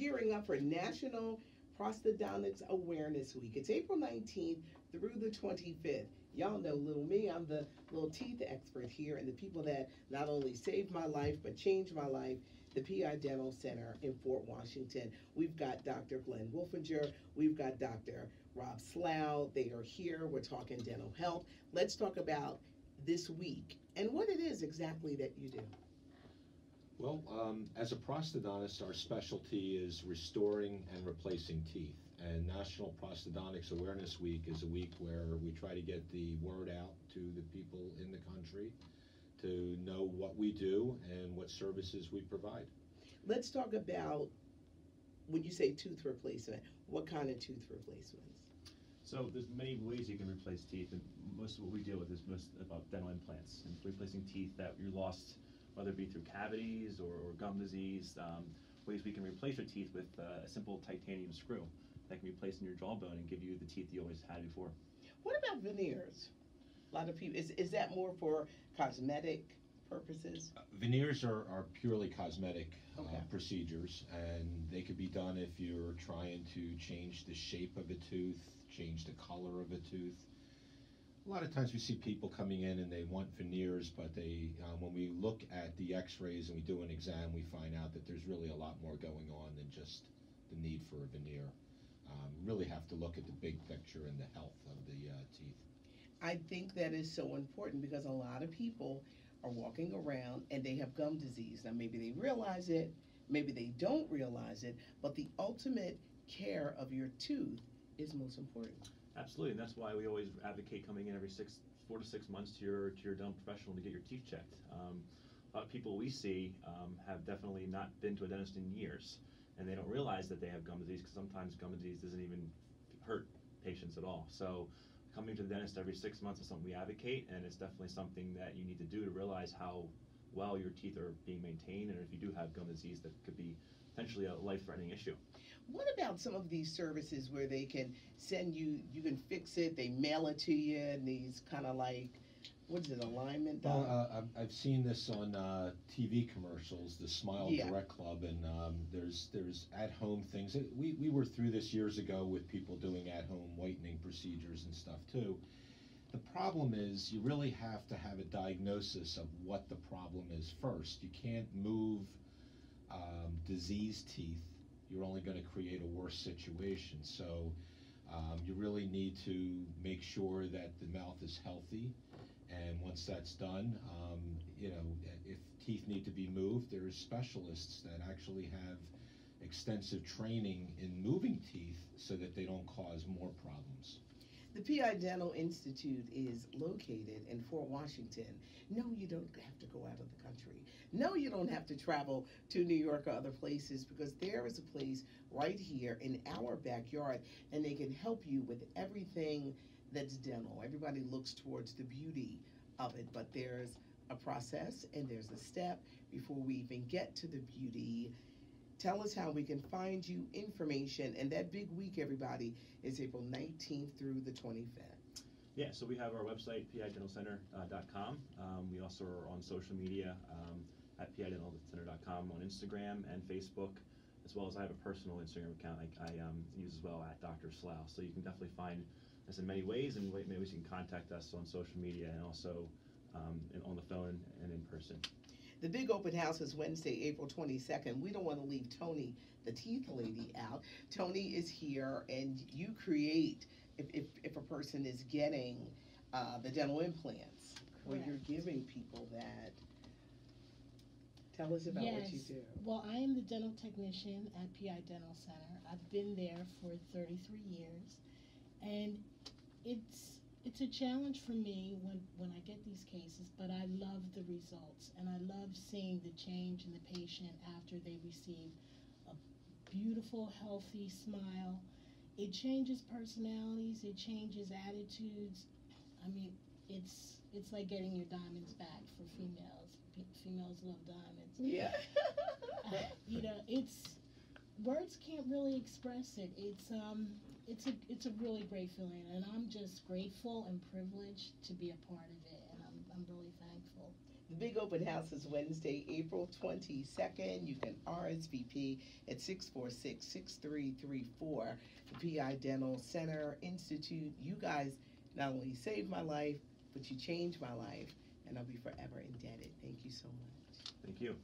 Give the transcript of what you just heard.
gearing up for National Prosthodontics Awareness Week. It's April 19th through the 25th. Y'all know little me, I'm the little teeth expert here, and the people that not only saved my life but changed my life, the PI Dental Center in Fort Washington. We've got Dr. Glenn Wolfinger, we've got Dr. Rob Slauch. They are here. We're talking dental health. Let's talk about this week and what it is exactly that you do. Well, as a prosthodontist, our specialty is restoring and replacing teeth. And National Prosthodontics Awareness Week is a week where we try to get the word out to the people in the country to know what we do and what services we provide. Let's talk about, when you say tooth replacement, what kind of tooth replacements? So there's many ways you can replace teeth, and most of what we deal with is most about dental implants and replacing teeth that you lost, whether it be through cavities or gum disease. Ways we can replace your teeth with a simple titanium screw that can be placed in your jawbone and give you the teeth you always had before. What about veneers? A lot of people, is that more for cosmetic purposes? Veneers are purely cosmetic Okay. procedures, and they could be done if you're trying to change the shape of a tooth, change the color of a tooth. A lot of times we see people coming in and they want veneers, but they, when we look at the x-rays and we do an exam, we find out that there's really a lot more going on than just the need for a veneer. Really have to look at the big picture and the health of the teeth. I think that is so important because a lot of people are walking around and they have gum disease. Now maybe they realize it, maybe they don't realize it, but the ultimate care of your tooth is most important. Absolutely, and that's why we always advocate coming in every 4 to 6 months to your dental professional to get your teeth checked. A lot of people we see have definitely not been to a dentist in years, and they don't realize that they have gum disease because sometimes gum disease doesn't even hurt patients at all. So coming to the dentist every 6 months is something we advocate, and it's definitely something that you need to do to realize how well your teeth are being maintained, and if you do have gum disease, that could be potentially a life-threatening issue. What about some of these services where they can send you, you can fix it, they mail it to you, and these kind of like, what is it, alignment? Well, I've seen this on TV commercials, the Smile Direct Club, and there's at-home things. We were through this years ago with people doing at-home whitening procedures and stuff too. The problem is you really have to have a diagnosis of what the problem is first. You can't move diseased teeth. You're only going to create a worse situation. So you really need to make sure that the mouth is healthy. And once that's done, you know, if teeth need to be moved, there's specialists that actually have extensive training in moving teeth so that they don't cause more problems. The PI Dental Institute is located in Fort Washington. No, you don't have to go out of the country. No, you don't have to travel to New York or other places, because there is a place right here in our backyard, and they can help you with everything that's dental. Everybody looks towards the beauty of it, but there's a process and there's a step before we even get to the beauty. Tell us how we can find you information. And that big week, everybody, is April 19th through the 25th. Yeah, so we have our website, pidentalcenter.com. We also are on social media at pidentalcenter.com on Instagram and Facebook, as well as I have a personal Instagram account I use as well at Dr. Slauch. So you can definitely find us in many ways, and maybe you can contact us on social media and also on the phone and in person. The big open house is Wednesday, April 22nd. We don't want to leave Toni, the teeth lady, out. Toni is here, and you create, if a person is getting the dental implants, where you're giving people that. Tell us about what you do. Well, I am the dental technician at PI Dental Center. I've been there for 33 years, and it's a challenge for me when I get these cases, but I love the results, and I love seeing the change in the patient after they receive a beautiful, healthy smile. It changes personalities, it changes attitudes. I mean, it's like getting your diamonds back for females. Females love diamonds. Yeah. You know, words can't really express it. It's a really great feeling, and I'm just grateful and privileged to be a part of it, and I'm really thankful. The big open house is Wednesday, April 22nd. You can RSVP at 646-6334. The PI Dental Center Institute. You guys not only saved my life, but you changed my life, and I'll be forever indebted. Thank you so much. Thank you.